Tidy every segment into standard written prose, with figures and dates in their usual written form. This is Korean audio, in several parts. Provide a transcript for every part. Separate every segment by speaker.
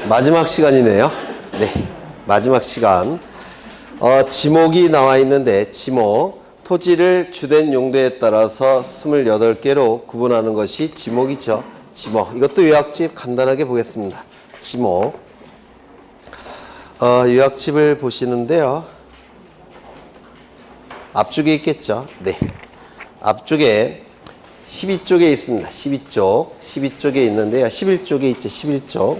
Speaker 1: 마지막 시간이네요. 네, 마지막 시간. 지목이 나와 있는데 지목, 토지를 주된 용도에 따라서 28개로 구분하는 것이 지목이죠. 지목. 이것도 요약집 간단하게 보겠습니다. 지목. 요약집을 보시는데요. 앞쪽에 있겠죠. 네. 앞쪽에 12쪽에 있습니다. 12쪽에 있는데요. 11쪽에 있죠. 11쪽.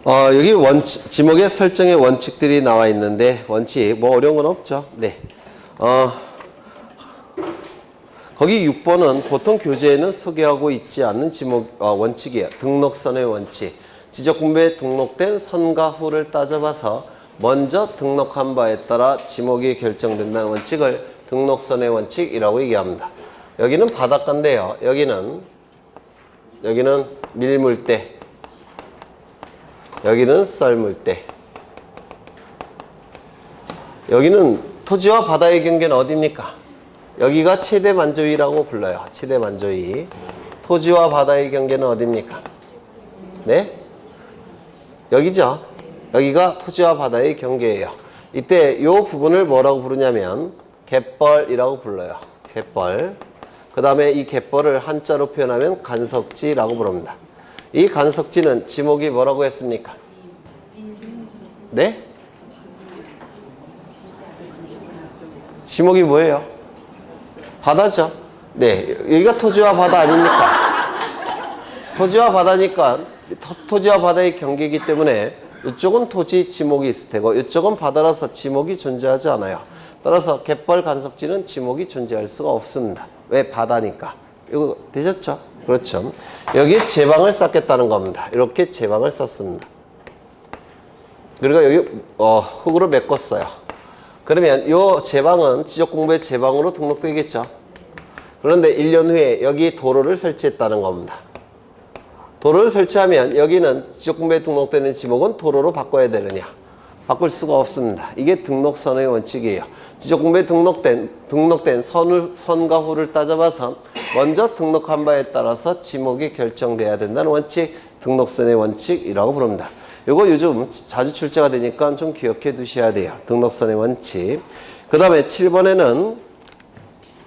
Speaker 1: 여기 지목의 설정의 원칙들이 나와 있는데, 원칙, 뭐 어려운 건 없죠. 네. 거기 6번은 보통 교재에는 소개하고 있지 않는 지목, 원칙이에요. 등록선의 원칙. 지적공부에 등록된 선과 후를 따져봐서 먼저 등록한 바에 따라 지목이 결정된다는 원칙을 등록선의 원칙이라고 얘기합니다. 여기는 바닷가인데요. 여기는 밀물대. 여기는 썰물대. 여기는 토지와 바다의 경계는 어디입니까? 여기가 최대 만조위라고 불러요. 최대 만조위. 토지와 바다의 경계는 어디입니까? 네? 여기죠. 여기가 토지와 바다의 경계예요. 이때 이 부분을 뭐라고 부르냐면 갯벌이라고 불러요. 갯벌. 그 다음에 이 갯벌을 한자로 표현하면 간석지라고 부릅니다. 이 간석지는 지목이 뭐라고 했습니까? 네? 지목이 뭐예요? 바다죠. 네, 여기가 토지와 바다 아닙니까? 토지와 바다니까 토지와 바다의 경계이기 때문에 이쪽은 토지 지목이 있을 테고 이쪽은 바다라서 지목이 존재하지 않아요. 따라서 갯벌 간석지는 지목이 존재할 수가 없습니다. 왜? 바다니까. 이거 되셨죠? 그렇죠. 여기에 제방을 쌓겠다는 겁니다. 이렇게 제방을 쌓습니다. 그리고 여기 흙으로 메꿨어요. 그러면 이 제방은 지적공부의 제방으로 등록되겠죠. 그런데 1년 후에 여기 도로를 설치했다는 겁니다. 도로를 설치하면 여기는 지적공부에 등록되는 지목은 도로로 바꿔야 되느냐? 바꿀 수가 없습니다. 이게 등록선의 원칙이에요. 지적공부에 등록된 선과 후를 따져봐서 먼저 등록한 바에 따라서 지목이 결정돼야 된다는 원칙, 등록선의 원칙이라고 부릅니다. 이거 요즘 자주 출제가 되니까 좀 기억해 두셔야 돼요. 등록선의 원칙. 그 다음에 7번에는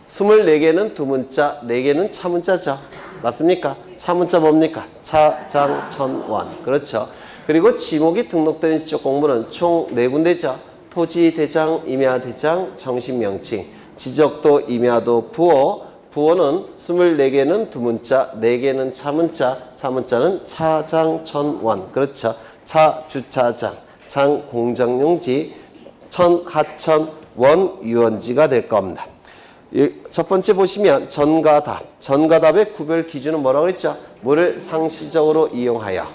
Speaker 1: 24개는 두문자, 4개는 차문자죠. 맞습니까? 차문자 뭡니까? 차, 장, 천, 원. 그렇죠. 그리고 지목이 등록된 지적공부는 총 4군데죠. 토지, 대장, 임야, 대장, 정신명칭, 지적도, 임야도, 부호. 부호는 24개는 두문자, 4개는 차문자, 차문자는 차, 장, 천, 원. 그렇죠. 차, 주차장, 장, 공장용지, 천, 하천, 원, 유원지가 될 겁니다. 첫 번째 보시면 전과 답. 전과 답의 구별 기준은 뭐라고 그랬죠? 물을 상시적으로 이용하여.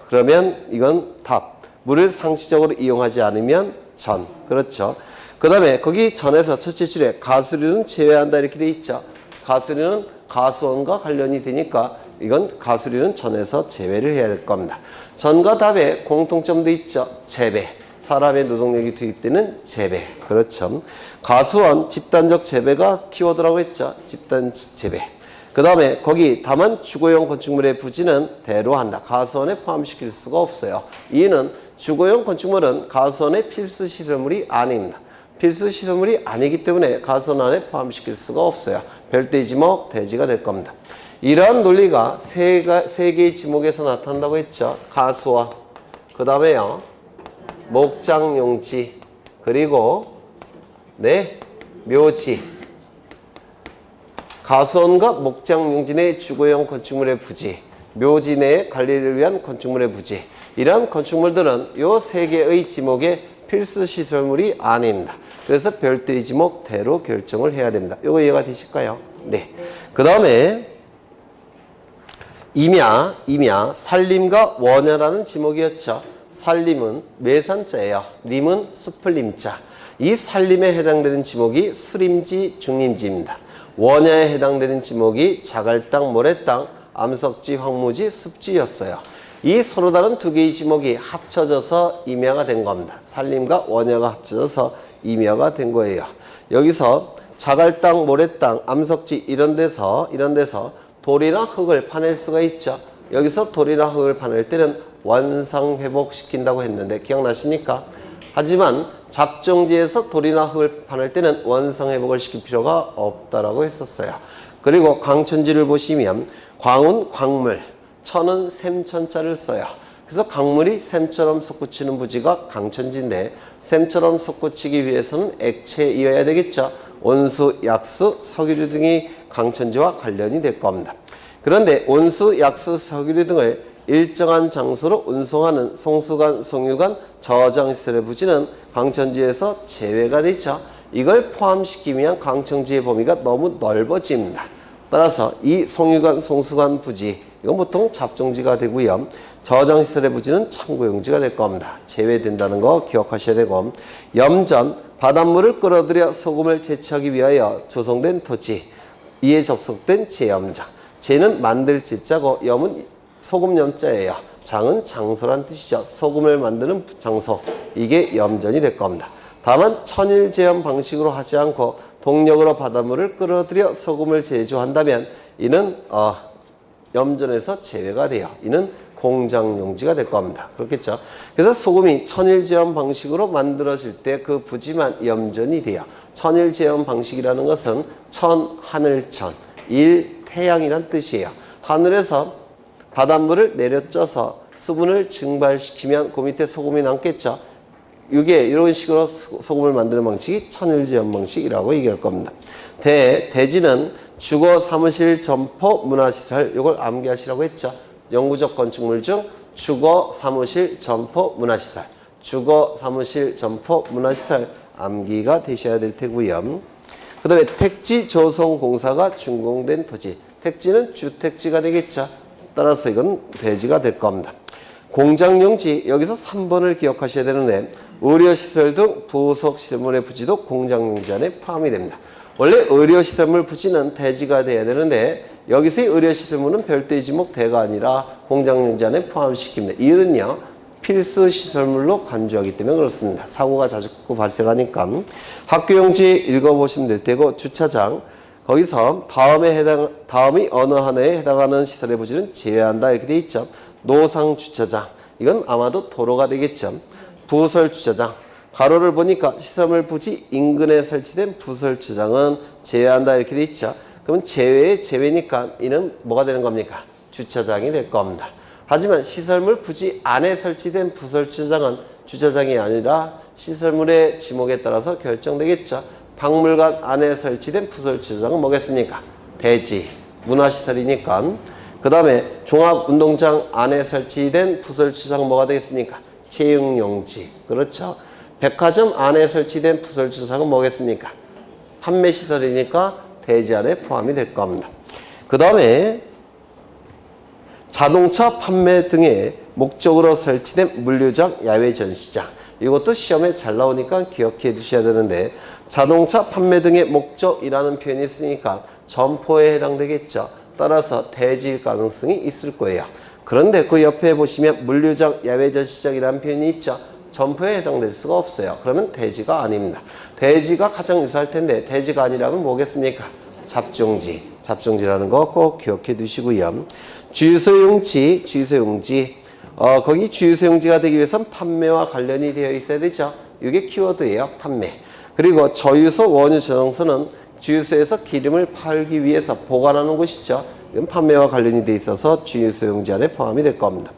Speaker 1: 그러면 이건 답. 물을 상시적으로 이용하지 않으면 전. 그렇죠. 그 다음에 거기 전에서 첫째 줄에 가수류는 제외한다 이렇게 돼 있죠. 가수류는 가수원과 관련이 되니까 이건 가수류는 전에서 제외를 해야 될 겁니다. 전과 답에 공통점도 있죠. 재배. 사람의 노동력이 투입되는 재배. 그렇죠. 가수원, 집단적 재배가 키워드라고 했죠. 집단 재배. 그 다음에 거기 다만 주거용 건축물의 부지는 대로 한다. 가수원에 포함시킬 수가 없어요. 이유는 주거용 건축물은 가수원의 필수 시설물이 아닙니다. 필수 시설물이 아니기 때문에 가수원 안에 포함시킬 수가 없어요. 별도의 지목, 대지가 될 겁니다. 이러한 논리가 세 개의 지목에서 나타난다고 했죠. 가수원, 그 다음에요, 목장용지, 그리고 네, 묘지. 가수원과 목장용지 내 주거용 건축물의 부지, 묘지 내의 관리를 위한 건축물의 부지. 이러한 건축물들은 이 3개의 지목의 필수 시설물이 아닙니다. 그래서 별도의 지목 대로 결정을 해야 됩니다. 이거 이해가 되실까요? 네. 그 다음에 임야, 산림과 원야라는 지목이었죠. 산림은 매산자예요. 림은 숲을 림자. 이 산림에 해당되는 지목이 수림지, 중림지입니다. 원야에 해당되는 지목이 자갈땅, 모래땅, 암석지, 황무지, 습지였어요. 이 서로 다른 2개의 지목이 합쳐져서 임야가 된 겁니다. 산림과 원야가 합쳐져서 임야가 된 거예요. 여기서 자갈땅, 모래땅, 암석지 이런 데서 돌이나 흙을 파낼 수가 있죠. 여기서 돌이나 흙을 파낼 때는 원상 회복시킨다고 했는데 기억나십니까? 하지만 잡종지에서 돌이나 흙을 파낼 때는 원상 회복을 시킬 필요가 없다라고 했었어요. 그리고 강천지를 보시면 광은 광물, 천은 샘천자를 써요. 그래서 강물이 샘처럼 솟구치는 부지가 강천지인데 샘처럼 솟구치기 위해서는 액체이어야 되겠죠. 온수, 약수, 석유류 등이 강천지와 관련이 될 겁니다. 그런데 온수, 약수, 석유류 등을 일정한 장소로 운송하는 송수관, 송유관, 저장시설의 부지는 강천지에서 제외가 되죠. 이걸 포함시키면 강천지의 범위가 너무 넓어집니다. 따라서 이 송유관, 송수관 부지 이건 보통 잡종지가 되고요. 저장시설의 부지는 창고용지가 될 겁니다. 제외된다는 거 기억하셔야 되고 염전, 바닷물을 끌어들여 소금을 채취하기 위하여 조성된 토지 이에 접속된 제염장 제는 만들 제자고 염은 소금 염자예요. 장은 장소란 뜻이죠. 소금을 만드는 장소 이게 염전이 될 겁니다. 다만 천일제염 방식으로 하지 않고 동력으로 바닷물을 끌어들여 소금을 제조한다면 이는 염전에서 제외가 돼요. 이는 공장용지가 될 겁니다. 그렇겠죠? 그래서 소금이 천일제염 방식으로 만들어질 때 그 부지만 염전이 돼요. 천일제염 방식이라는 것은 천, 하늘천, 일, 태양이란 뜻이에요. 하늘에서 바닷물을 내려쪄서 수분을 증발시키면 그 밑에 소금이 남겠죠. 이게 이런 식으로 소금을 만드는 방식이 천일제염 방식이라고 얘기할 겁니다. 대지는 주거, 사무실, 점포, 문화시설 이걸 암기하시라고 했죠. 영구적 건축물 중 주거, 사무실, 점포, 문화시설 주거, 사무실, 점포, 문화시설 암기가 되셔야 될 테고요. 그 다음에 택지 조성공사가 준공된 토지 택지는 주택지가 되겠죠. 따라서 이건 대지가 될 겁니다. 공장용지 여기서 3번을 기억하셔야 되는데 의료시설 등 부속시설물의 부지도 공장용지 안에 포함이 됩니다. 원래 의료시설물 부지는 대지가 돼야 되는데 여기서의 의료시설물은 별도의 지목 대가 아니라 공장용지 안에 포함시킵니다. 이유는요. 필수시설물로 간주하기 때문에 그렇습니다. 사고가 자주 발생하니까. 학교용지 읽어보시면 될 테고 주차장 거기서 다음이 어느 하나에 해당하는 시설의 부지는 제외한다 이렇게 돼 있죠. 노상주차장 이건 아마도 도로가 되겠죠. 부설주차장 가로를 보니까 시설물 부지 인근에 설치된 부설주차장은 제외한다 이렇게 돼 있죠. 그러면 제외의 제외니까 이는 뭐가 되는 겁니까? 주차장이 될 겁니다. 하지만 시설물 부지 안에 설치된 부설주차장은 주차장이 아니라 시설물의 지목에 따라서 결정되겠죠. 박물관 안에 설치된 부설주차장은 뭐겠습니까? 대지, 문화시설이니까. 그 다음에 종합운동장 안에 설치된 부설주차장 뭐가 되겠습니까? 체육용지. 그렇죠. 백화점 안에 설치된 부설주차장은 뭐겠습니까? 판매시설이니까 대지 안에 포함이 될 겁니다. 그 다음에 자동차 판매 등의 목적으로 설치된 물류장, 야외 전시장 이것도 시험에 잘 나오니까 기억해 두셔야 되는데 자동차 판매 등의 목적이라는 표현이 있으니까 점포에 해당되겠죠. 따라서 대지일 가능성이 있을 거예요. 그런데 그 옆에 보시면 물류장, 야외 전시장이라는 표현이 있죠. 점포에 해당될 수가 없어요. 그러면 대지가 아닙니다. 대지가 가장 유사할 텐데 대지가 아니라면 뭐겠습니까? 잡종지. 잡종지라는 거 꼭 기억해 두시고요. 주유소용지, 거기 주유소용지가 되기 위해서는 판매와 관련이 되어 있어야 되죠. 이게 키워드예요. 판매. 그리고 저유소, 원유 저장소는 주유소에서 기름을 팔기 위해서 보관하는 곳이죠. 이건 판매와 관련이 되어 있어서 주유소용지 안에 포함이 될 겁니다.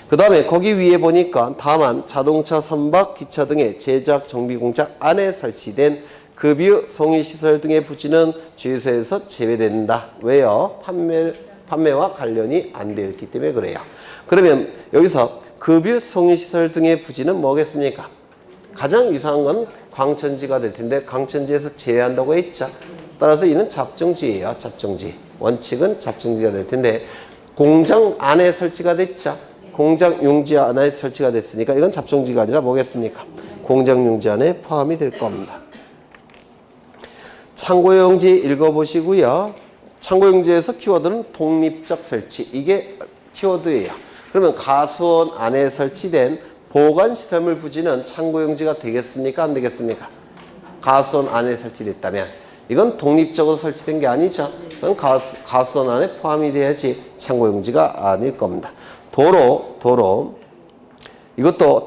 Speaker 1: 그 다음에 거기 위에 보니까 다만 자동차, 선박, 기차 등의 제작, 정비 공장 안에 설치된 급유, 송유시설 등의 부지는 주유소에서 제외된다. 왜요? 판매와 관련이 안 되어 있기 때문에 그래요. 그러면 여기서 급유, 송유시설 등의 부지는 뭐겠습니까? 가장 유사한 건 광천지가 될 텐데 광천지에서 제외한다고 했죠. 따라서 이는 잡종지예요. 잡종지. 원칙은 잡종지가 될 텐데 공장 안에 설치가 됐죠. 공장 용지 안에 설치가 됐으니까 이건 잡종지가 아니라 뭐겠습니까? 공장 용지 안에 포함이 될 겁니다. 창고용지 읽어보시고요. 창고용지에서 키워드는 독립적 설치. 이게 키워드예요. 그러면 가수원 안에 설치된 보관시설물 부지는 창고용지가 되겠습니까? 안 되겠습니까? 가수원 안에 설치됐다면 이건 독립적으로 설치된 게 아니죠. 그건 가수원 안에 포함이 돼야지 참고용지가 아닐 겁니다. 도로. 이것도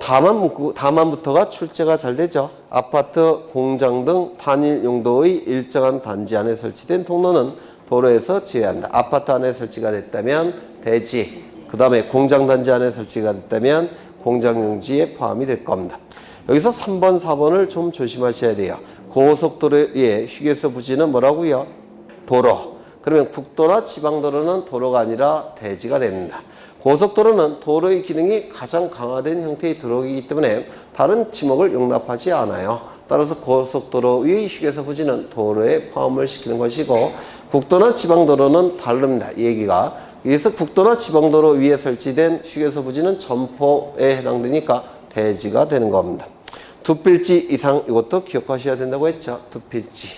Speaker 1: 다만부터가 출제가 잘 되죠. 아파트, 공장 등 단일 용도의 일정한 단지 안에 설치된 통로는 도로에서 제외한다. 아파트 안에 설치가 됐다면 대지, 그 다음에 공장 단지 안에 설치가 됐다면 공장 용지에 포함이 될 겁니다. 여기서 3번, 4번을 좀 조심하셔야 돼요. 고속도로의 휴게소 부지는 뭐라고요? 도로. 그러면 국도나 지방도로는 도로가 아니라 대지가 됩니다. 고속도로는 도로의 기능이 가장 강화된 형태의 도로이기 때문에 다른 지목을 용납하지 않아요. 따라서 고속도로 의 휴게소 부지는 도로에 포함을 시키는 것이고 국도나 지방도로는 다릅니다. 얘기가. 그래서 국도나 지방도로 위에 설치된 휴게소 부지는 점포에 해당되니까 대지가 되는 겁니다. 두 필지 이상 이것도 기억하셔야 된다고 했죠. 두 필지.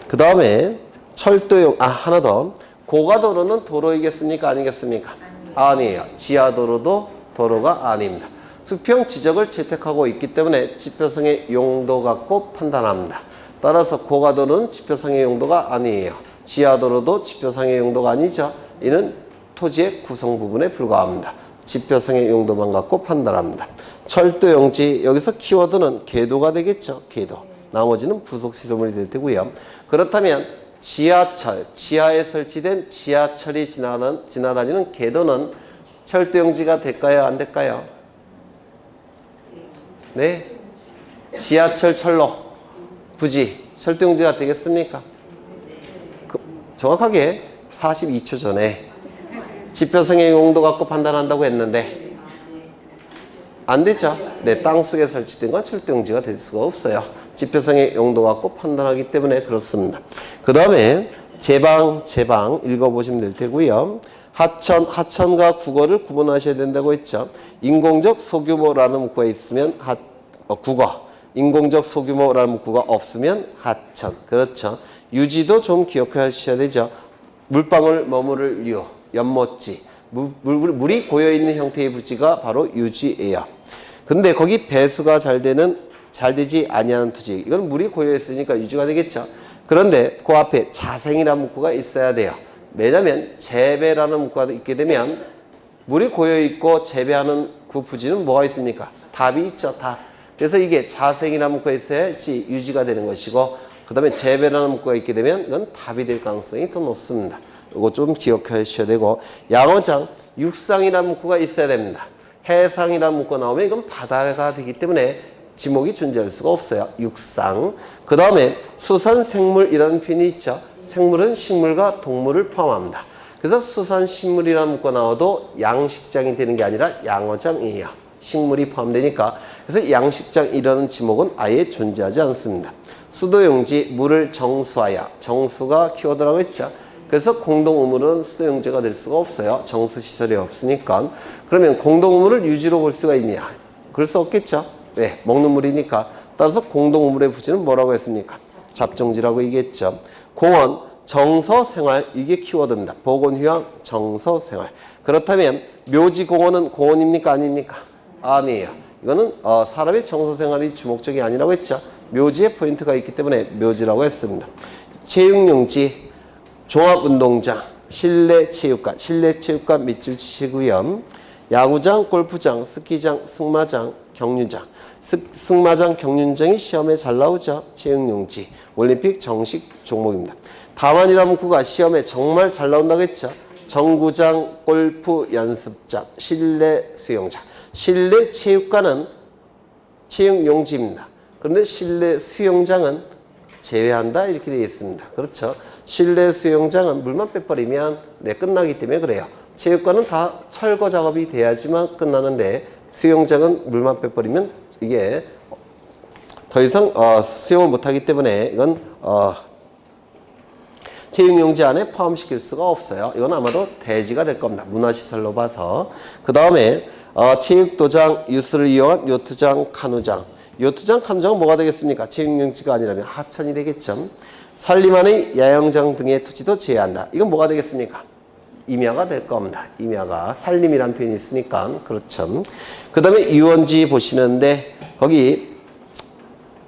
Speaker 1: 그 다음에 철도용, 하나 더. 고가도로는 도로이겠습니까? 아니겠습니까? 아니에요. 지하도로도 도로가 아닙니다. 수평 지적을 채택하고 있기 때문에 지표상의 용도 갖고 판단합니다. 따라서 고가도로는 지표상의 용도가 아니에요. 지하도로도 지표상의 용도가 아니죠. 이는 토지의 구성 부분에 불과합니다. 지표상의 용도만 갖고 판단합니다. 철도용지, 여기서 키워드는 궤도가 되겠죠. 궤도. 나머지는 부속 시설물이 될 테고요. 그렇다면 지하철, 지하에 설치된 지하철이 지나다니는 궤도는 철도용지가 될까요? 안 될까요? 네? 지하철 철로 부지 철도용지가 되겠습니까? 정확하게 42초 전에 지표상의 용도 갖고 판단한다고 했는데 안 되죠? 네, 땅속에 설치된 건 철도용지가 될 수가 없어요. 지표상의 용도 갖고 판단하기 때문에 그렇습니다. 그 다음에 제방 읽어보시면 될 테고요. 하천과 국어를 구분하셔야 된다고 했죠. 인공적 소규모라는 문구가 있으면 국어, 인공적 소규모라는 문구가 없으면 하천. 그렇죠. 유지도 좀 기억하셔야 되죠. 물방울 머무를 유, 연못지, 물이 고여있는 형태의 부지가 바로 유지예요. 근데 거기 배수가 잘 되지 아니하는 토지, 이건 물이 고여있으니까 유지가 되겠죠. 그런데 그 앞에 자생이라는 문구가 있어야 돼요. 왜냐하면 재배라는 문구가 있게 되면 물이 고여있고 재배하는 그 부지는 뭐가 있습니까? 답이 있죠. 답. 그래서 이게 자생이라는 문구가 있어야지 유지가 되는 것이고, 그 다음에 재배라는 문구가 있게 되면 이건 답이 될 가능성이 더 높습니다. 이거 좀 기억해 주셔야 되고, 양어장, 육상이라는 문구가 있어야 됩니다. 해상이라는 문구가 나오면 이건 바다가 되기 때문에 지목이 존재할 수가 없어요. 육상. 그 다음에 수산생물이라는 표현이 있죠. 생물은 식물과 동물을 포함합니다. 그래서 수산식물이라는 문구가 나와도 양식장이 되는 게 아니라 양어장이에요. 식물이 포함되니까. 그래서 양식장이라는 지목은 아예 존재하지 않습니다. 수도용지, 물을 정수하여. 정수가 키워드라고 했죠. 그래서 공동우물은 수도용지가 될 수가 없어요. 정수시설이 없으니까. 그러면 공동우물을 유지로 볼 수가 있냐? 그럴 수 없겠죠. 네, 먹는 물이니까. 따라서 공동우물의 부지는 뭐라고 했습니까? 잡종지라고 얘기했죠. 공원, 정서생활, 이게 키워드입니다. 보건휴양, 정서생활. 그렇다면 묘지공원은 공원입니까? 아닙니까? 아니에요. 이거는 사람의 정서생활이 주목적이 아니라고 했죠. 묘지에 포인트가 있기 때문에 묘지라고 했습니다. 체육용지, 종합운동장, 실내체육관, 실내체육관 밑줄 치시고요. 야구장, 골프장, 스키장, 승마장, 경륜장. 승마장, 경륜장이 시험에 잘 나오죠. 체육용지, 올림픽 정식 종목입니다. 다만이라는 문구가 시험에 정말 잘 나온다고 했죠. 정구장, 골프 연습장, 실내 수영장. 실내 체육관은 체육용지입니다. 그런데 실내 수영장은 제외한다 이렇게 되어 있습니다. 그렇죠. 실내 수영장은 물만 빼버리면 끝나기 때문에 그래요. 체육관은 다 철거 작업이 돼야지만 끝나는데 수영장은 물만 빼버리면 이게 더 이상 수영을 못하기 때문에 이건 체육용지 안에 포함시킬 수가 없어요. 이건 아마도 대지가 될 겁니다. 문화시설로 봐서. 그 다음에 체육도장, 유수를 이용한 요트장, 카누장. 요트장, 카누장은 뭐가 되겠습니까? 체육용지가 아니라면 하천이 되겠죠. 산림안의 야영장 등의 토지도 제외한다. 이건 뭐가 되겠습니까? 임야가 될 겁니다. 임야가. 산림이라는 표현이 있으니까. 그렇죠. 그 다음에 유원지 보시는데 거기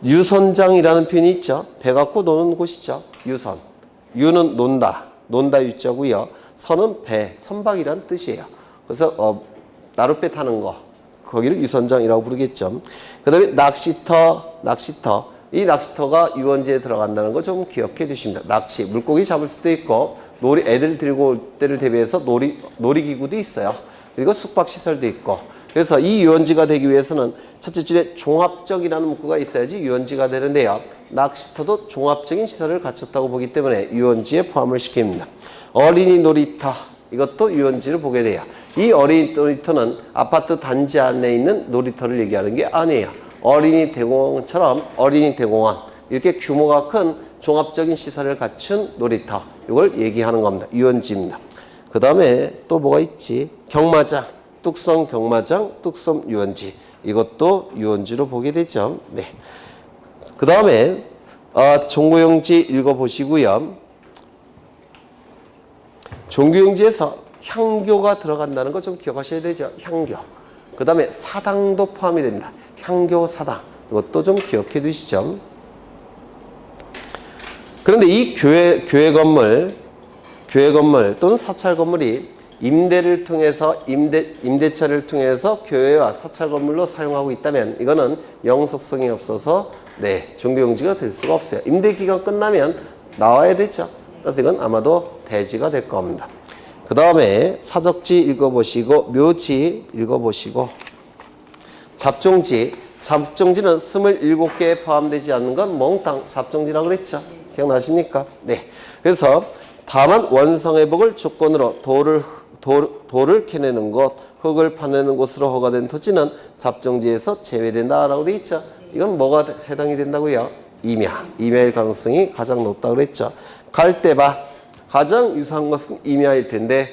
Speaker 1: 유선장이라는 표현이 있죠. 배 갖고 노는 곳이죠. 유선. 유는 논다. 논다 유자고요. 선은 배, 선박이란 뜻이에요. 그래서 나룻배 타는 거. 거기를 유선장이라고 부르겠죠. 그 다음에 낚시터. 이 낚시터가 유원지에 들어간다는 거 좀 기억해 두십니다. 낚시, 물고기 잡을 수도 있고 애들 들고 올 때를 대비해서 놀이기구도 있어요. 그리고 숙박시설도 있고. 그래서 이 유원지가 되기 위해서는 첫째 줄에 종합적이라는 문구가 있어야지 유원지가 되는데요. 낚시터도 종합적인 시설을 갖췄다고 보기 때문에 유원지에 포함을 시킵니다. 어린이 놀이터, 이것도 유원지를 보게 돼요. 이 어린이 놀이터는 아파트 단지 안에 있는 놀이터를 얘기하는 게 아니에요. 어린이 대공원처럼 어린이 대공원, 이렇게 규모가 큰 종합적인 시설을 갖춘 놀이터, 이걸 얘기하는 겁니다. 유원지입니다. 그 다음에 또 뭐가 있지? 경마장, 뚝섬 경마장, 뚝섬 유원지, 이것도 유원지로 보게 되죠. 네. 그 다음에 종구용지 읽어보시고요. 종구용지에서 향교가 들어간다는 거 좀 기억하셔야 되죠. 향교. 그 다음에 사당도 포함이 된다. 향교 사당. 이것도 좀 기억해 두시죠. 그런데 이 교회 건물 또는 사찰 건물이 임대를 통해서 임대차를 통해서 교회와 사찰 건물로 사용하고 있다면 이거는 영속성이 없어서 종교용지가 될 수가 없어요. 임대 기간 끝나면 나와야 되죠. 그래서 이건 아마도 대지가 될 겁니다. 그 다음에 사적지 읽어보시고 묘지 읽어보시고 잡종지는 27개에 포함되지 않는 건 몽땅 잡종지라고 그랬죠. 기억나십니까? 네. 그래서 다만 원성회복을 조건으로 돌을 캐내는 곳, 흙을 파내는 곳으로 허가된 토지는 잡종지에서 제외된다라고 되어 있죠. 이건 뭐가 해당이 된다고요? 임야일 가능성이 가장 높다고 그랬죠. 갈대밭, 가장 유사한 것은 임야일 텐데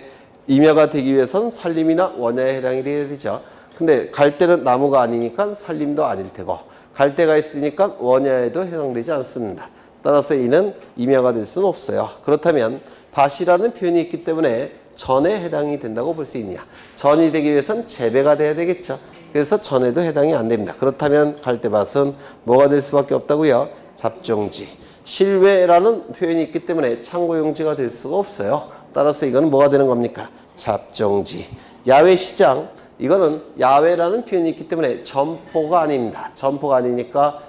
Speaker 1: 임야가 되기 위해서는 산림이나 원야에 해당이 돼야 되죠. 근데 갈대는 나무가 아니니까 산림도 아닐 테고 갈대가 있으니까 원야에도 해당되지 않습니다. 따라서 이는 임야가 될 수는 없어요. 그렇다면 밭이라는 표현이 있기 때문에 전에 해당이 된다고 볼 수 있냐. 전이 되기 위해서는 재배가 돼야 되겠죠. 그래서 전에도 해당이 안 됩니다. 그렇다면 갈대밭은 뭐가 될 수밖에 없다고요? 잡종지. 실외라는 표현이 있기 때문에 창고용지가 될 수가 없어요. 따라서 이거는 뭐가 되는 겁니까? 잡종지. 야외시장, 이거는 야외라는 표현이 있기 때문에 점포가 아닙니다. 점포가 아니니까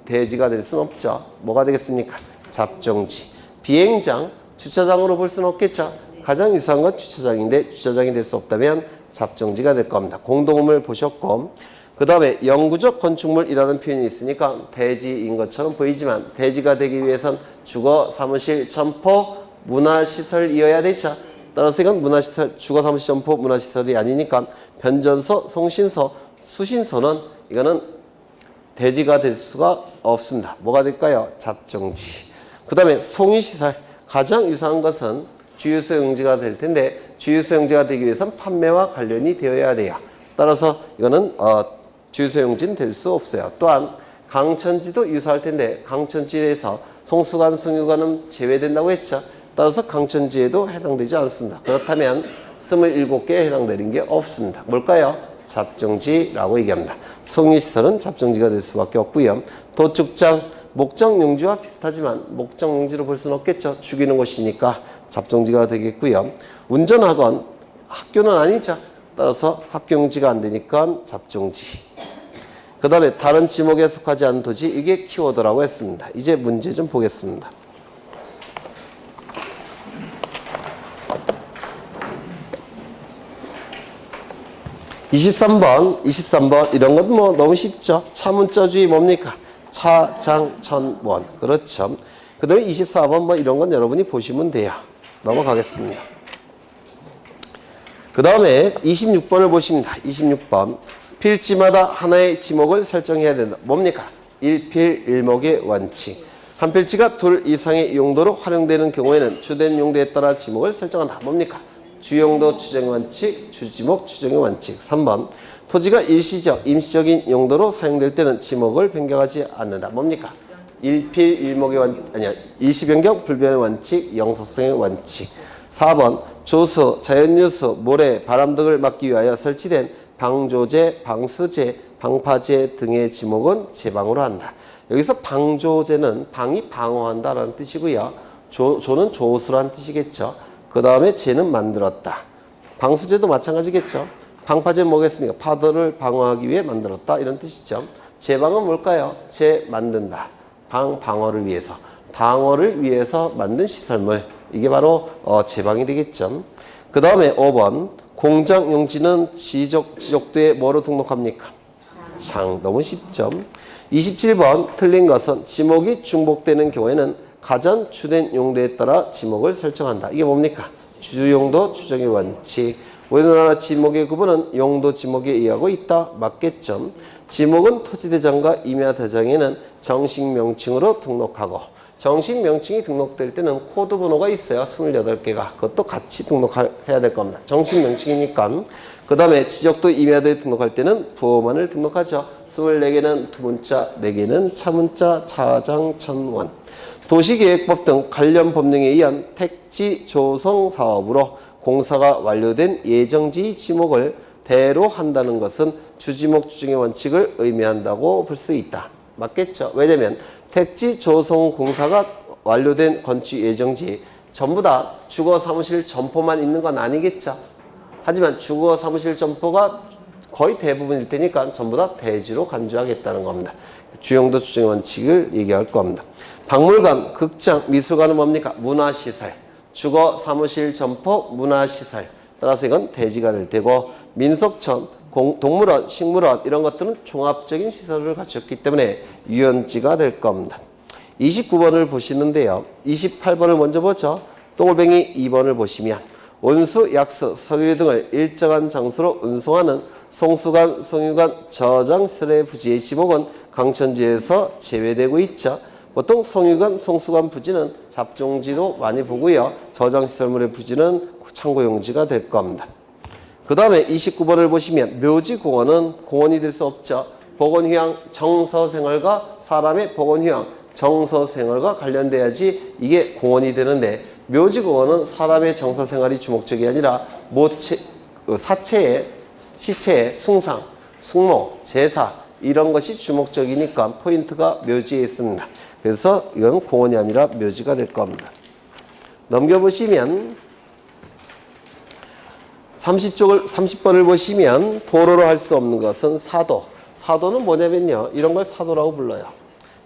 Speaker 1: 대지가 될 수는 없죠. 뭐가 되겠습니까? 잡종지. 비행장, 주차장으로 볼 수는 없겠죠. 가장 유사한 건 주차장인데 주차장이 될 수 없다면 잡종지가 될 겁니다. 공동음을 보셨고 그 다음에 영구적 건축물이라는 표현이 있으니까 대지인 것처럼 보이지만 대지가 되기 위해선 주거, 사무실, 점포, 문화시설이어야 되죠. 따라서 이건 문화시설, 주거, 사무실, 점포, 문화시설이 아니니까 변전소, 송신소, 수신소는 이거는 대지가 될 수가 없습니다. 뭐가 될까요? 잡종지. 그 다음에 송이시설, 가장 유사한 것은 주유소용지가 될 텐데 주유소용지가 되기 위해서는 판매와 관련이 되어야 돼요. 따라서 이거는 주유소용지는 될 수 없어요. 또한 강천지도 유사할 텐데 강천지에서 송수관, 송유관은 제외된다고 했죠. 따라서 강천지에도 해당되지 않습니다. 그렇다면 27개에 해당되는 게 없습니다. 뭘까요? 잡종지라고 얘기합니다. 송이시설은 잡종지가 될 수밖에 없고요. 도축장, 목적용지와 비슷하지만 목적용지로 볼 수는 없겠죠. 죽이는 곳이니까 잡종지가 되겠고요. 운전학원, 학교는 아니죠. 따라서 학교용지가 안 되니까 잡종지. 그 다음에 다른 지목에 속하지 않은 토지, 이게 키워드라고 했습니다. 이제 문제 좀 보겠습니다. (23번) 이런 건 뭐 너무 쉽죠. 차문자주의 뭡니까? 차, 장, 천, 원. 그렇죠. 그 다음에 24번 뭐 이런 건 여러분이 보시면 돼요. 넘어가겠습니다. 그 다음에 26번을 보십니다. 26번. 필지마다 하나의 지목을 설정해야 된다. 뭡니까? 일필일목의 원칙. 한 필지가 둘 이상의 용도로 활용되는 경우에는 주된 용도에 따라 지목을 설정한다. 뭡니까? 주용도 추정의 원칙, 주지목 추정의 원칙. 3번. 토지가 일시적, 임시적인 용도로 사용될 때는 지목을 변경하지 않는다. 뭡니까? 일필일목의 일시변경 불변의 원칙, 영속성의 원칙. 4번. 조수, 자연유수, 모래, 바람 등을 막기 위하여 설치된 방조제, 방수제, 방파제 등의 지목은 제방으로 한다. 여기서 방조제는 방이 방어한다라는 뜻이고요. 조는 조수라는 뜻이겠죠. 그 다음에 제는 만들었다. 방수제도 마찬가지겠죠. 방파제는 뭐겠습니까? 파도를 방어하기 위해 만들었다 이런 뜻이죠. 제방은 뭘까요? 만든다. 방어를 위해서. 방어를 위해서 만든 시설물. 이게 바로 제방이 되겠죠. 그 다음에 5번 공장 용지는 지적도에 뭐로 등록합니까? 장. 너무 쉽죠. 27번 틀린 것은 지목이 중복되는 경우에는 가장 주된 용도에 따라 지목을 설정한다. 이게 뭡니까? 주용도 추정의 원칙. 우리나라 지목의 구분은 용도 지목에 의하고 있다. 맞겠죠. 지목은 토지대장과 임야대장에는 정식 명칭으로 등록하고 정식 명칭이 등록될 때는 코드 번호가 있어요. 28개가. 그것도 같이 등록해야 될 겁니다. 정식 명칭이니까. 그 다음에 지적도 임야도에 등록할 때는 부호만을 등록하죠. 24개는 두문자, 4개는 차문자, 차장천원. 도시계획법 등 관련 법령에 의한 택지 조성 사업으로 공사가 완료된 예정지 지목을 대로 한다는 것은 주지목 추정의 원칙을 의미한다고 볼 수 있다. 맞겠죠? 왜냐면 택지 조성 공사가 완료된 건축 예정지 전부 다 주거 사무실 점포만 있는 건 아니겠죠? 하지만 주거 사무실 점포가 거의 대부분일 테니까 전부 다 대지로 간주하겠다는 겁니다. 주용도 추정의 원칙을 얘기할 겁니다. 박물관, 극장, 미술관은 뭡니까? 문화시설. 주거 사무실 점포 문화시설. 따라서 이건 대지가 될 테고 민속촌, 동물원, 식물원 이런 것들은 종합적인 시설을 갖췄기 때문에 유연지가 될 겁니다. 29번을 보시는데요. 28번을 먼저 보죠. 똥올뱅이 2번을 보시면 온수, 약수, 석유류 등을 일정한 장소로 운송하는 송수관, 송유관, 저장시설의 부지의 지목은 강천지에서 제외되고 있죠. 보통 송유관, 송수관 부지는 잡종지로 많이 보고요. 저장시설물의 부지는 창고용지가 될 겁니다. 그 다음에 29번을 보시면 묘지공원은 공원이 될 수 없죠. 보건휴양, 정서생활과 사람의 보건휴양, 정서생활과 관련돼야지 이게 공원이 되는데 묘지공원은 사람의 정서생활이 주목적이 아니라 사체의 시체의 숭상, 숙모, 제사 이런 것이 주목적이니까 포인트가 묘지에 있습니다. 그래서 이건 공원이 아니라 묘지가 될 겁니다. 넘겨보시면 30번을 보시면 도로로 할 수 없는 것은 사도. 사도는 뭐냐면요. 이런 걸 사도라고 불러요.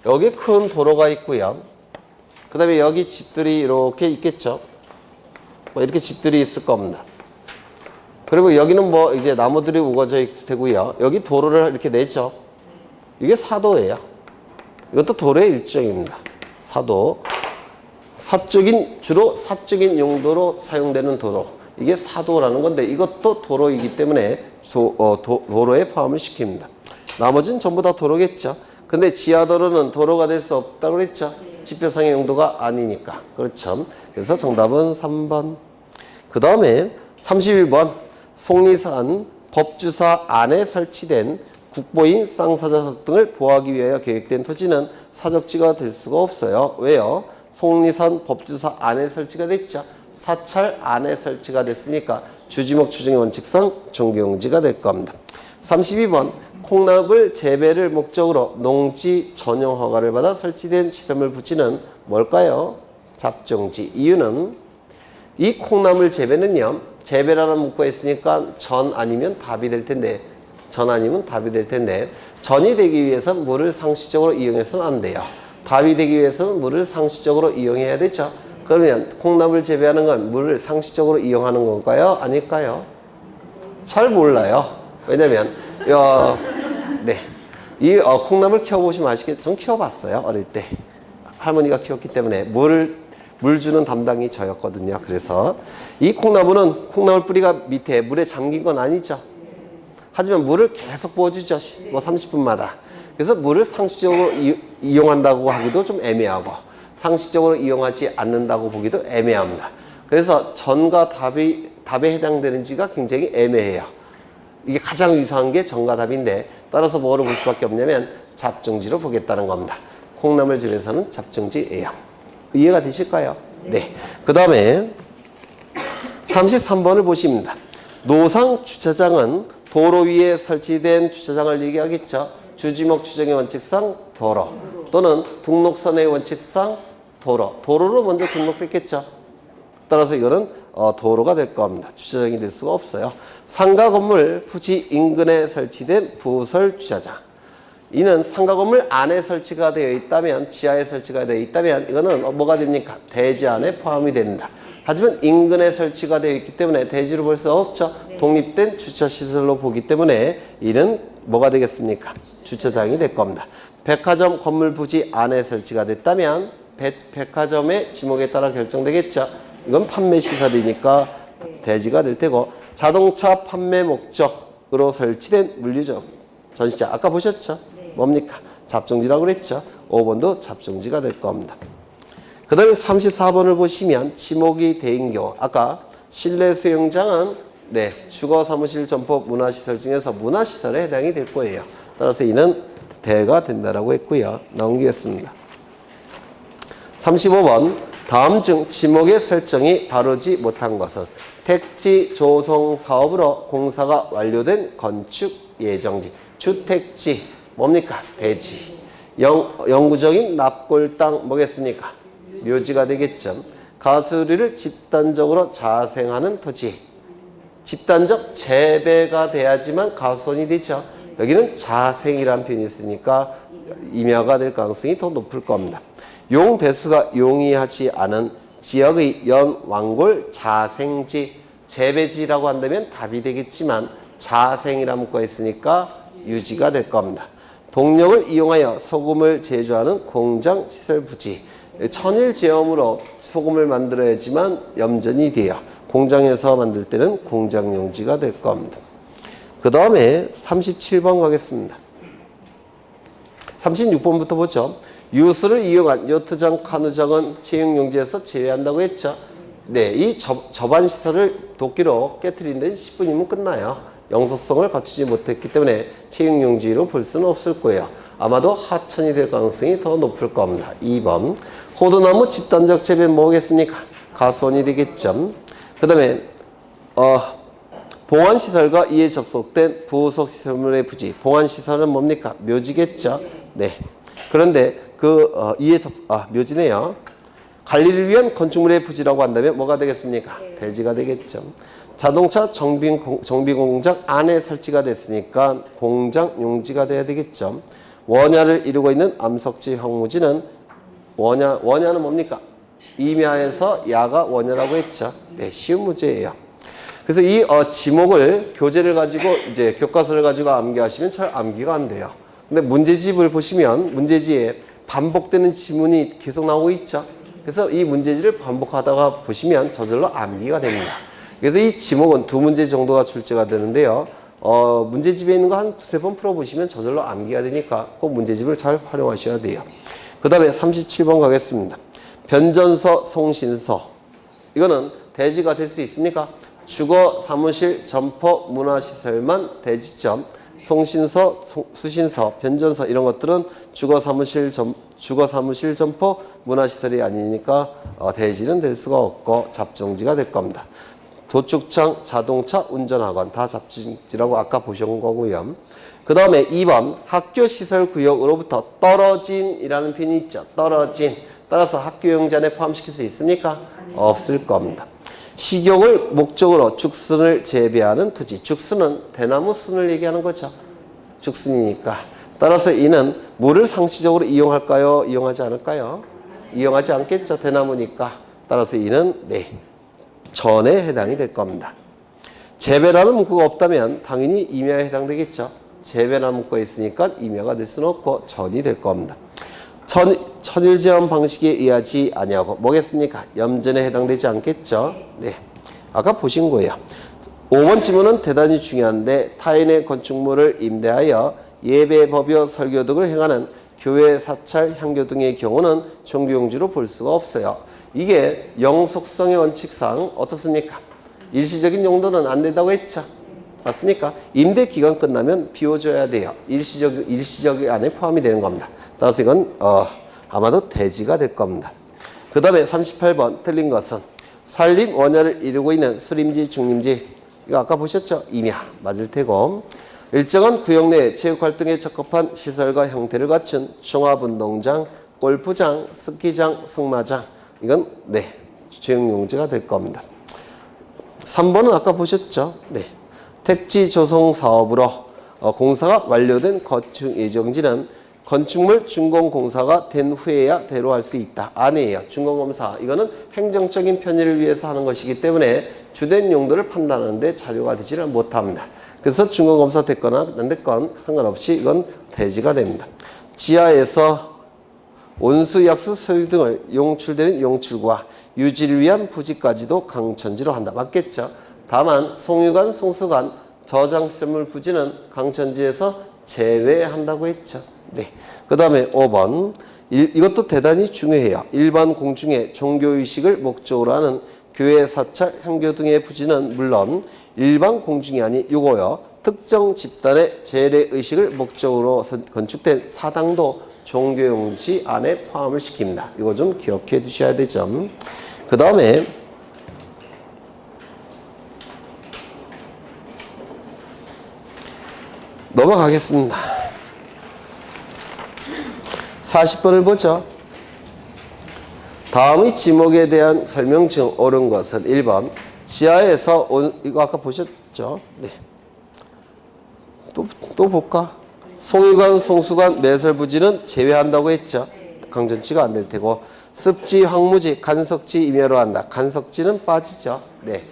Speaker 1: 여기 큰 도로가 있고요. 그 다음에 여기 집들이 이렇게 있겠죠. 뭐 이렇게 집들이 있을 겁니다. 그리고 여기는 뭐 이제 나무들이 우거져 있고요. 여기 도로를 이렇게 내죠. 이게 사도예요. 이것도 도로의 일종입니다. 사도. 주로 사적인 용도로 사용되는 도로. 이게 사도라는 건데 이것도 도로이기 때문에 도로에 포함을 시킵니다. 나머지는 전부 다 도로겠죠. 근데 지하도로는 도로가 될 수 없다고 그랬죠. 지표상의 용도가 아니니까. 그렇죠. 그래서 정답은 3번. 그 다음에 31번. 속리산 법주사 안에 설치된 국보인 쌍사자석 등을 보호하기 위하여 계획된 토지는 사적지가 될 수가 없어요. 왜요? 속리산 법주사 안에 설치가 됐죠. 사찰 안에 설치가 됐으니까 주지목 추정의 원칙상 종교용지가 될 겁니다. 32번 콩나물 재배를 목적으로 농지 전용 허가를 받아 설치된 시설물 부지는 뭘까요? 잡종지. 이유는 이 콩나물 재배는요. 재배라는 문구가 있으니까 전 아니면 답이 될 텐데 전이 되기 위해서는 물을 상시적으로 이용해서는 안 돼요. 답이 되기 위해서는 물을 상시적으로 이용해야 되죠. 그러면 콩나물 재배하는 건 물을 상시적으로 이용하는 건가요? 아닐까요? 잘 몰라요. 왜냐면 이 콩나물 키워보시면 아시겠죠? 전 키워봤어요. 어릴 때. 할머니가 키웠기 때문에 물 주는 담당이 저였거든요. 그래서 이 콩나물은 콩나물 뿌리가 밑에 물에 잠긴 건 아니죠. 하지만 물을 계속 부어주죠. 뭐 30분마다. 그래서 물을 상시적으로 이용한다고 하기도 좀 애매하고 상시적으로 이용하지 않는다고 보기도 애매합니다. 그래서 전과 답에 해당되는지가 굉장히 애매해요. 이게 가장 유사한 게 전과 답인데 따라서 뭐로 볼 수밖에 없냐면 잡종지로 보겠다는 겁니다. 콩나물 집에서는 잡종지예요. 이해가 되실까요? 네. 그 다음에 33번을 보십니다. 노상 주차장은 도로 위에 설치된 주차장을 얘기하겠죠. 주지목 추정의 원칙상 도로. 또는 등록선의 원칙상 도로로 먼저 등록됐겠죠. 따라서 이거는 도로가 될 겁니다. 주차장이 될 수가 없어요. 상가 건물 부지 인근에 설치된 부설 주차장. 이는 상가 건물 안에 설치가 되어 있다면, 지하에 설치가 되어 있다면 이거는 뭐가 됩니까? 대지 안에 포함이 된다. 하지만 인근에 설치가 되어 있기 때문에 대지로 볼 수 없죠. 독립된 주차시설로 보기 때문에 이는 뭐가 되겠습니까? 주차장이 될 겁니다. 백화점 건물 부지 안에 설치가 됐다면 백화점의 지목에 따라 결정되겠죠. 이건 판매시설이니까 대지가 될 테고, 자동차 판매 목적으로 설치된 물류적 전시장. 아까 보셨죠? 뭡니까? 잡종지라고 그랬죠. 5번도 잡종지가 될 겁니다. 그 다음에 34번을 보시면 지목이 대인 경우, 아까 실내 수영장은 주거 사무실 점포 문화시설 중에서 문화시설에 해당이 될 거예요. 따라서 이는 대가 된다라고 했고요. 넘기겠습니다. 35번 다음 중 지목의 설정이 다루지 못한 것은 택지 조성 사업으로 공사가 완료된 건축 예정지. 주택지 뭡니까? 대지. 영구적인 납골 땅 뭐겠습니까? 묘지가 되겠죠. 가수리를 집단적으로 자생하는 토지. 집단적 재배가 돼야지만 가수원이 되죠. 여기는 자생이라는 표현이 있으니까 임야가 될 가능성이 더 높을 겁니다. 용 배수가 용이하지 않은 지역의 연왕골 자생지. 재배지라고 한다면 답이 되겠지만 자생이라는 문구가 있으니까 유지가 될 겁니다. 동력을 이용하여 소금을 제조하는 공장 시설 부지. 천일제염으로 소금을 만들어야지만 염전이 돼요. 공장에서 만들 때는 공장용지가 될 겁니다. 그 다음에 37번 가겠습니다. 36번부터 보죠. 유수를 이용한 요트장, 카누장은 체육용지에서 제외한다고 했죠. 이 접안시설을 도끼로 깨트린 데 10분이면 끝나요. 영속성을 갖추지 못했기 때문에 체육용지로 볼 수는 없을 거예요. 아마도 하천이 될 가능성이 더 높을 겁니다. 2번 호두나무 집단적 재배 뭐겠습니까? 가수원이 되겠죠. 그 다음에 봉안시설과 이에 접속된 부속시설물의 부지. 봉안시설은 뭡니까? 묘지겠죠. 그런데 묘지네요. 관리를 위한 건축물의 부지라고 한다면 뭐가 되겠습니까? 대지가 되겠죠. 자동차 정비공장 안에 설치가 됐으니까 공장 용지가 돼야 되겠죠. 원야를 이루고 있는 암석지 황무지는 원야는 뭡니까? 임야에서 야가 원야라고 했죠. 쉬운 문제예요. 그래서 이 지목을 교재를 가지고 이제 교과서를 가지고 암기하시면 잘 암기가 안 돼요. 근데 문제집을 보시면 문제지에 반복되는 지문이 계속 나오고 있죠. 그래서 이 문제지를 반복하다가 보시면 저절로 암기가 됩니다. 그래서 이 지목은 2문제 정도가 출제가 되는데요. 문제집에 있는 거 한 2-3번 풀어보시면 저절로 암기가 되니까 꼭 문제집을 잘 활용하셔야 돼요. 그 다음에 37번 가겠습니다. 변전서, 송신서. 이거는 대지가 될 수 있습니까? 주거, 사무실, 점포, 문화시설만 대지점. 송신서, 수신서, 변전서 이런 것들은 주거, 사무실, 점포, 문화시설이 아니니까 대지는 될 수가 없고 잡종지가 될 겁니다. 도축장, 자동차, 운전학원 다 잡종지라고 아까 보신 거고요. 그 다음에 2번 학교시설구역으로부터 떨어진이라는 표현이 있죠. 떨어진. 따라서 학교용지 안에 포함시킬 수 있습니까? 없을 겁니다. 식용을 목적으로 죽순을 재배하는 토지. 죽순은 대나무 순을 얘기하는 거죠. 죽순이니까. 따라서 이는 물을 상시적으로 이용할까요? 이용하지 않을까요? 이용하지 않겠죠. 대나무니까. 따라서 이는 전에 해당이 될 겁니다. 재배라는 문구가 없다면 당연히 임야에 해당되겠죠. 재배라는 문구가 있으니까 임야가 될 수는 없고 전이 될 겁니다. 천일제한 방식에 의하지 아니하고 뭐겠습니까? 염전에 해당되지 않겠죠. 아까 보신 거예요. 5번 지문은 대단히 중요한데 타인의 건축물을 임대하여 예배, 법요, 설교 등을 행하는 교회, 사찰, 향교 등의 경우는 종교용지로 볼 수가 없어요. 이게 영속성의 원칙상 어떻습니까? 일시적인 용도는 안 된다고 했죠. 맞습니까? 임대 기간 끝나면 비워줘야 돼요. 일시적 안에 포함이 되는 겁니다. 따라서 이건 아마도 대지가 될 겁니다. 그 다음에 38번 틀린 것은 산림 원야를 이루고 있는 수림지, 중림지. 이거 아까 보셨죠? 임야 맞을 테고. 일정한 구역 내 체육활동에 적합한 시설과 형태를 갖춘 종합운동장, 골프장, 스키장, 승마장. 이건 채용용지가 될 겁니다. 3번은 아까 보셨죠? 택지 조성 사업으로 공사가 완료된 건축 예정지는 건축물 준공공사가 된 후에야 대로할 수 있다. 아니에요. 준공검사. 이거는 행정적인 편의를 위해서 하는 것이기 때문에 주된 용도를 판단하는데 자료가 되지를 못합니다. 그래서 준공검사 됐거나 안 됐건 상관없이 이건 대지가 됩니다. 지하에서 온수, 약수, 석유 등을 용출되는 용출구와 유지를 위한 부지까지도 강천지로 한다. 맞겠죠? 다만 송유관, 송수관, 저장시설물 부지는 강천지에서 제외한다고 했죠. 그 다음에 5번. 이것도 대단히 중요해요. 일반 공중의 종교의식을 목적으로 하는 교회, 사찰, 향교 등의 부지는 물론 일반 공중이 아닌 요거요. 특정 집단의 재래의식을 목적으로 건축된 사당도 종교용지 안에 포함을 시킵니다. 이거 좀 기억해 두셔야 되죠. 그 다음에 넘어가겠습니다. 40번을 보죠. 다음의 지목에 대한 설명 중 옳은 것은 1번 지하에서 이거 아까 보셨죠? 또 볼까? 송유관, 송수관, 매설부지는 제외한다고 했죠. 강전지가 안 될 테고 습지, 황무지, 간석지 임야로 한다. 간석지는 빠지죠.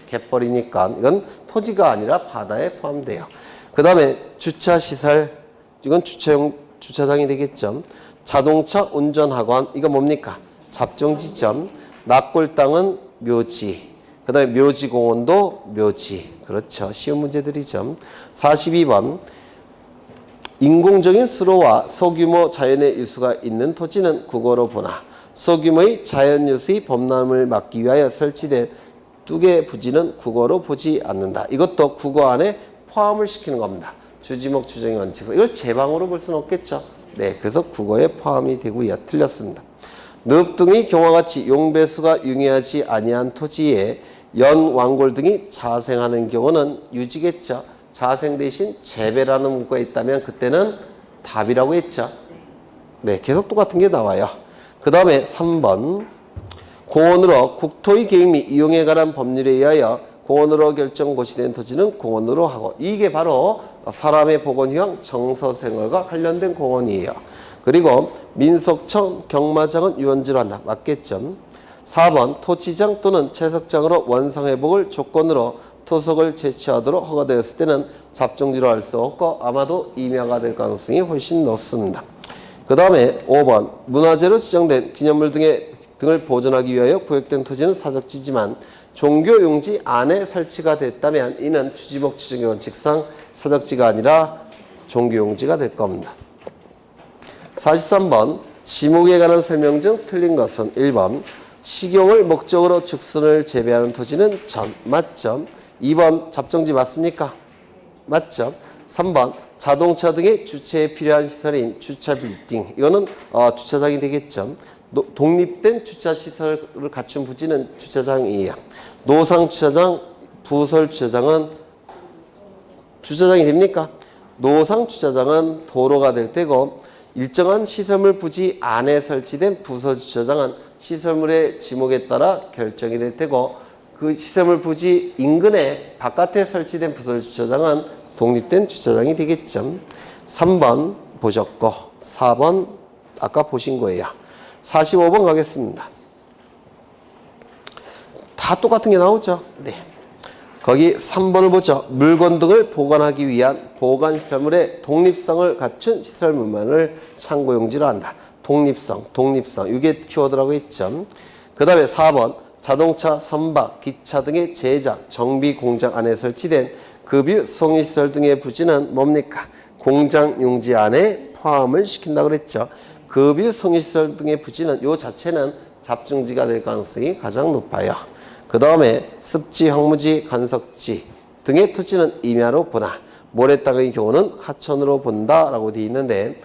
Speaker 1: 갯벌이니까 이건 토지가 아니라 바다에 포함돼요. 그 다음에 주차시설, 이건 주차장이 되겠죠. 자동차 운전학원, 이거 뭡니까? 잡종지점. 납골 땅은 묘지. 그 다음에 묘지공원도 묘지. 그렇죠. 쉬운 문제들이죠. 42번. 인공적인 수로와 소규모 자연의 유수가 있는 토지는 국어로 보나 소규모의 자연 유수의 범람을 막기 위하여 설치된 두 개의 부지는 국어로 보지 않는다. 이것도 국어 안에 포함을 시키는 겁니다. 주지목 추정의 원칙. 이걸 제방으로 볼 수는 없겠죠. 그래서 국어에 포함이 되고요. 틀렸습니다. 늪 등의 경우와 같이 용배수가 융해하지 아니한 토지에 연, 완골 등이 자생하는 경우는 유지겠죠. 자생 대신 재배라는 문구가 있다면 그때는 답이라고 했죠. 계속 똑같은 게 나와요. 그 다음에 3번. 공원으로 국토의 계획 및 이용에 관한 법률에 의하여 공원으로 결정 고시된 토지는 공원으로 하고 이게 바로 사람의 보건휴양 정서생활과 관련된 공원이에요. 그리고 민속청, 경마장은 유원지로 한다. 맞겠죠? 4번. 토지장 또는 채석장으로 원상회복을 조건으로 토속을 채취하도록 허가되었을 때는 잡종지로 할 수 없고 아마도 임야가 될 가능성이 훨씬 높습니다. 그 다음에 5번. 문화재로 지정된 기념물 등을 보존하기 위하여 구역된 토지는 사적지지만 종교용지 안에 설치가 됐다면 이는 주지목 추정의 원칙상 사적지가 아니라 종교용지가 될 겁니다. 43번. 지목에 관한 설명 중 틀린 것은 1번. 식용을 목적으로 죽순을 재배하는 토지는 전. 맞죠? 2번. 잡종지 맞습니까? 맞죠? 3번. 자동차 등의 주차에 필요한 시설인 주차 빌딩. 이거는 주차장이 되겠죠. 독립된 주차시설을 갖춘 부지는 주차장이에요. 노상 주차장, 부설 주차장은 주차장이 됩니까? 노상 주차장은 도로가 될 때고 일정한 시설물 부지 안에 설치된 부설 주차장은 시설물의 지목에 따라 결정이 될 테고 그 시설물 부지 인근에 바깥에 설치된 부설 주차장은 독립된 주차장이 되겠죠. 3번 보셨고 4번 아까 보신 거예요. 45번 가겠습니다. 다 똑같은 게 나오죠. 거기 3번을 보죠. 물건 등을 보관하기 위한 보관시설물의 독립성을 갖춘 시설물만을 창고용지로 한다. 독립성. 이게 키워드라고 했죠. 그 다음에 4번. 자동차, 선박, 기차 등의 제작, 정비 공장 안에 설치된 급유, 송유시설 등의 부지는 뭡니까? 공장용지 안에 포함을 시킨다고 그랬죠. 급유, 송유시설 등의 부지는 요 자체는 잡종지가 될 가능성이 가장 높아요. 그 다음에 습지, 황무지, 간석지 등의 토지는 임야로 보나 모래땅의 경우는 하천으로 본다라고 되어 있는데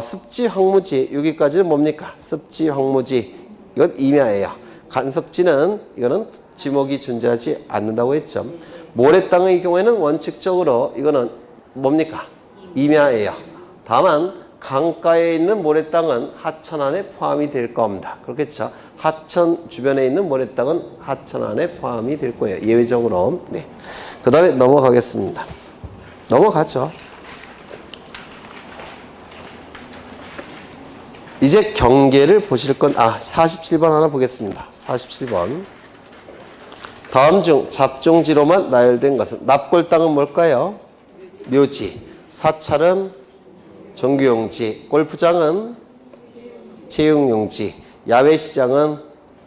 Speaker 1: 습지, 황무지 여기까지는 뭡니까? 습지, 황무지 이건 임야예요. 간석지는 이거는 지목이 존재하지 않는다고 했죠. 모래땅의 경우에는 원칙적으로 이거는 뭡니까? 임야예요. 다만 강가에 있는 모래땅은 하천 안에 포함이 될 겁니다. 그렇겠죠? 하천 주변에 있는 모래땅은 하천 안에 포함이 될 거예요. 예외적으로. 네. 그 다음에 넘어가겠습니다. 넘어가죠. 이제 경계를 보실 건, 47번 하나 보겠습니다. 47번. 다음 중 잡종지로만 나열된 것은, 납골당은 뭘까요? 묘지. 사찰은 종교용지. 골프장은 체육용지. 야외시장은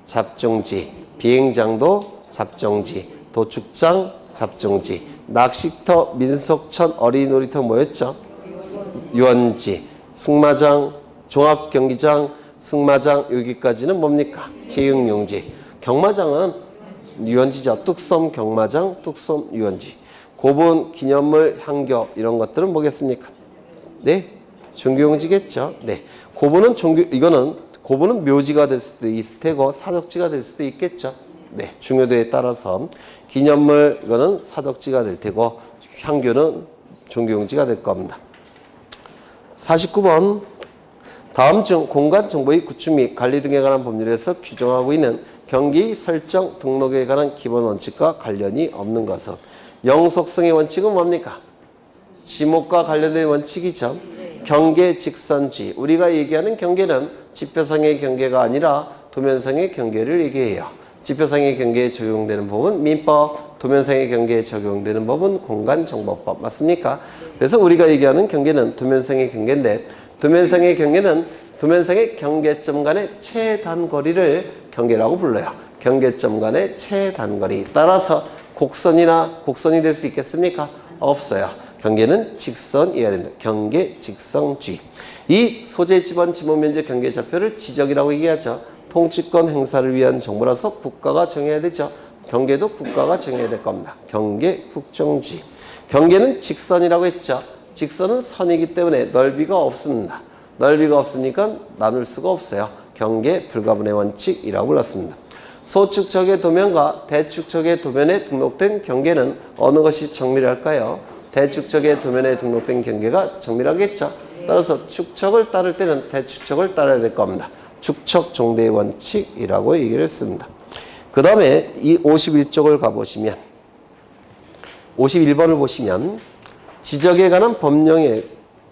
Speaker 1: 잡종지. 비행장도 잡종지. 도축장 잡종지. 낚시터, 민속촌, 어린이놀이터 뭐였죠? 유원지. 승마장, 종합경기장, 승마장, 여기까지는 뭡니까? 체육용지. 경마장은 유원지죠. 뚝섬 경마장, 뚝섬 유원지. 고분, 기념물, 향교 이런 것들은 뭐겠습니까? 네, 종교용지겠죠. 네, 고분은 고분은 묘지가 될 수도 있을 테고 사적지가 될 수도 있겠죠. 네, 중요도에 따라서 기념물 이거는 사적지가 될 테고 향교는 종교용지가 될 겁니다. 49번. 다음 중 공간 정보의 구축 및 관리 등에 관한 법률에서 규정하고 있는 경기 설정 등록에 관한 기본 원칙과 관련이 없는 것은, 영속성의 원칙은 뭡니까? 지목과 관련된 원칙이죠. 경계 직선주의. 우리가 얘기하는 경계는 지표상의 경계가 아니라 도면상의 경계를 얘기해요. 지표상의 경계에 적용되는 법은 민법, 도면상의 경계에 적용되는 법은 공간정보법. 맞습니까? 그래서 우리가 얘기하는 경계는 도면상의 경계인데, 도면상의 경계는 도면상의 경계점 간의 최단거리를 경계라고 불러요. 경계점 간의 최단거리. 따라서 곡선이 될 수 있겠습니까? 없어요. 경계는 직선이어야 됩니다. 경계 직선주의. 이 소재 지번 지목 면적 경계 좌표를 지적이라고 얘기하죠. 통치권 행사를 위한 정보라서 국가가 정해야 되죠. 경계도 국가가 정해야 될 겁니다. 경계 국정주의. 경계는 직선이라고 했죠. 직선은 선이기 때문에 넓이가 없습니다. 넓이가 없으니까 나눌 수가 없어요. 경계 불가분의 원칙이라고 불렀습니다. 소축척의 도면과 대축척의 도면에 등록된 경계는 어느 것이 정밀할까요? 대축척의 도면에 등록된 경계가 정밀하겠죠. 따라서 축척을 따를 때는 대축척을 따라야 될 겁니다. 축척 종대의 원칙이라고 얘기를 했습니다. 그 다음에 이 51쪽을 가보시면 51번을 보시면 지적에 관한 법령에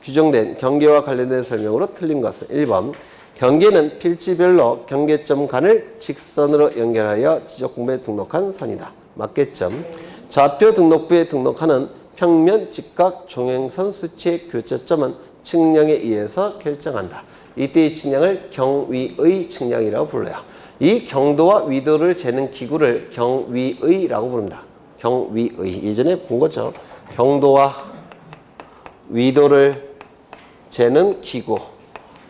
Speaker 1: 규정된 경계와 관련된 설명으로 틀린 것은 1번 경계는 필지별로 경계점 간을 직선으로 연결하여 지적공부에 등록한 선이다. 맞겠죠? 좌표 등록부에 등록하는 평면, 직각, 종횡선 수치의 교차점은 측량에 의해서 결정한다. 이때의 측량을 경위의 측량이라고 불러요. 이 경도와 위도를 재는 기구를 경위의라고 부릅니다. 경위의. 예전에 본 거죠. 경도와 위도를 재는 기구.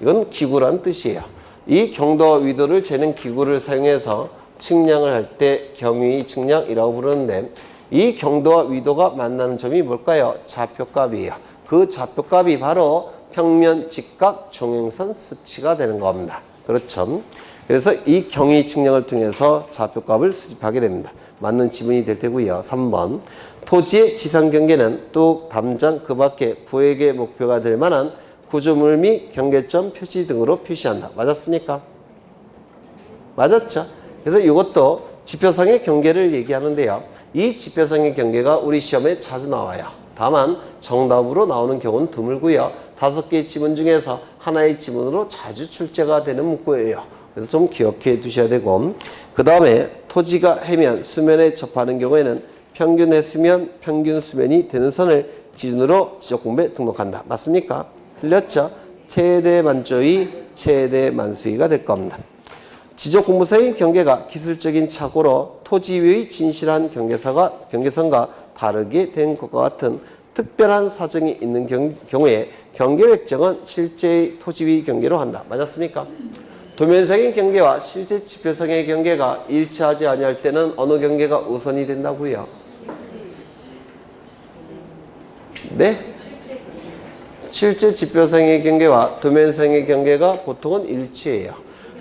Speaker 1: 이건 기구란 뜻이에요. 이 경도와 위도를 재는 기구를 사용해서 측량을 할 때 경위 측량이라고 부르는데, 이 경도와 위도가 만나는 점이 뭘까요? 좌표값이에요. 그 좌표값이 바로 평면, 직각, 종횡선 수치가 되는 겁니다. 그렇죠? 그래서 이 경위 측량을 통해서 좌표값을 수집하게 됩니다. 맞는 지문이 될 테고요. 3번 토지의 지상 경계는 뚝, 담장, 그 밖에 부액의 목표가 될 만한 구조물 및 경계점 표시 등으로 표시한다. 맞았습니까? 맞았죠? 그래서 이것도 지표상의 경계를 얘기하는데요. 이 지표상의 경계가 우리 시험에 자주 나와요. 다만 정답으로 나오는 경우는 드물고요. 5개의 지문 중에서 하나의 지문으로 자주 출제가 되는 문구예요. 그래서 좀 기억해 두셔야 되고, 그 다음에 토지가 해면, 수면에 접하는 경우에는 평균 해수면, 평균 수면이 되는 선을 기준으로 지적공부에 등록한다. 맞습니까? 틀렸죠? 최대 만조의, 최대 만수의가 될 겁니다. 지적공부상의 경계가 기술적인 착오로 토지 위의 진실한 경계선과 다르게 된 것과 같은 특별한 사정이 있는 경우에 경계 획정은 실제의 토지 위 경계로 한다. 맞았습니까? 도면상의 경계와 실제 지표상의 경계가 일치하지 아니할 때는 어느 경계가 우선이 된다고요? 네? 실제 지표상의 경계와 도면상의 경계가 보통은 일치해요.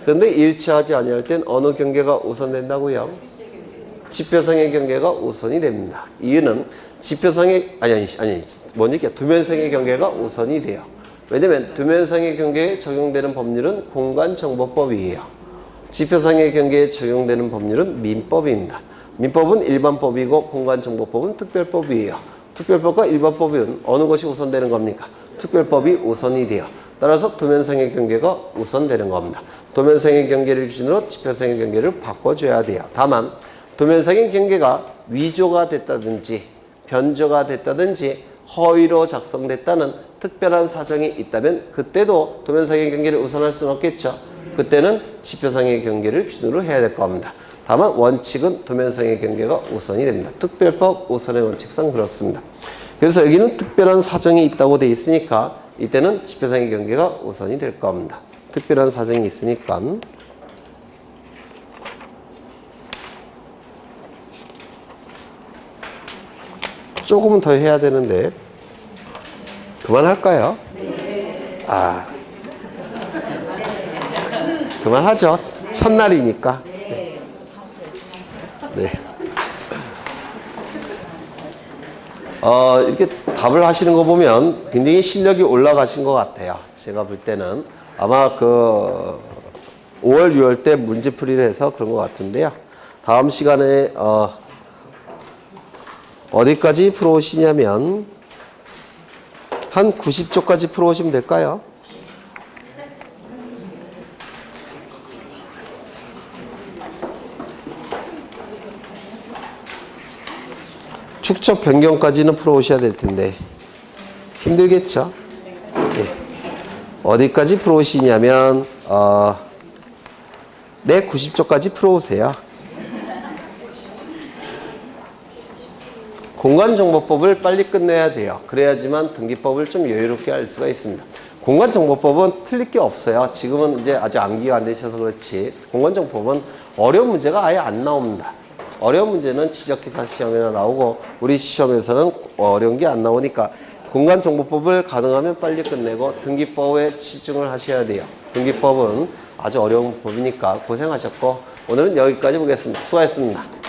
Speaker 1: 그런데 일치하지 아니할 땐 어느 경계가 우선된다고요? 지표상의 경계가 우선이 됩니다. 이유는 지표상의 뭐니까 두면성의 경계가 우선이 돼요. 왜냐면 두면성의 경계에 적용되는 법률은 공간정보법이에요. 지표상의 경계에 적용되는 법률은 민법입니다. 민법은 일반법이고 공간정보법은 특별법이에요. 특별법과 일반법은 어느 것이 우선되는 겁니까? 특별법이 우선이 돼요. 따라서 도면상의 경계가 우선되는 겁니다. 도면상의 경계를 기준으로 지표상의 경계를 바꿔줘야 돼요. 다만 도면상의 경계가 위조가 됐다든지 변조가 됐다든지 허위로 작성됐다는 특별한 사정이 있다면 그때도 도면상의 경계를 우선할 수는 없겠죠. 그때는 지표상의 경계를 기준으로 해야 될 겁니다. 다만 원칙은 도면상의 경계가 우선이 됩니다. 특별법 우선의 원칙상 그렇습니다. 그래서 여기는 특별한 사정이 있다고 돼 있으니까 이때는 지표상의 경계가 우선이 될 겁니다. 특별한 사정이 있으니까. 조금은 더 해야 되는데 그만할까요? 아, 그만하죠. 첫날이니까. 네. 이렇게 답을 하시는 거 보면 굉장히 실력이 올라가신 것 같아요. 제가 볼 때는 아마 그 5월, 6월 때 문제풀이를 해서 그런 것 같은데요. 다음 시간에 어디까지 풀어오시냐면 한 90쪽까지 풀어오시면 될까요? 축적 변경까지는 풀어오셔야 될 텐데 힘들겠죠? 네. 어디까지 풀어오시냐면 네, 90쪽까지 풀어오세요. 공간정보법을 빨리 끝내야 돼요. 그래야지만 등기법을 좀 여유롭게 할 수가 있습니다. 공간정보법은 틀릴 게 없어요. 지금은 이제 아직 암기가 안 되셔서 그렇지 공간정보법은 어려운 문제가 아예 안 나옵니다. 어려운 문제는 지적기사 시험에나 나오고 우리 시험에서는 어려운 게 안 나오니까 공간정보법을 가능하면 빨리 끝내고 등기법에 치중을 하셔야 돼요. 등기법은 아주 어려운 법이니까 고생하셨고 오늘은 여기까지 보겠습니다. 수고하셨습니다.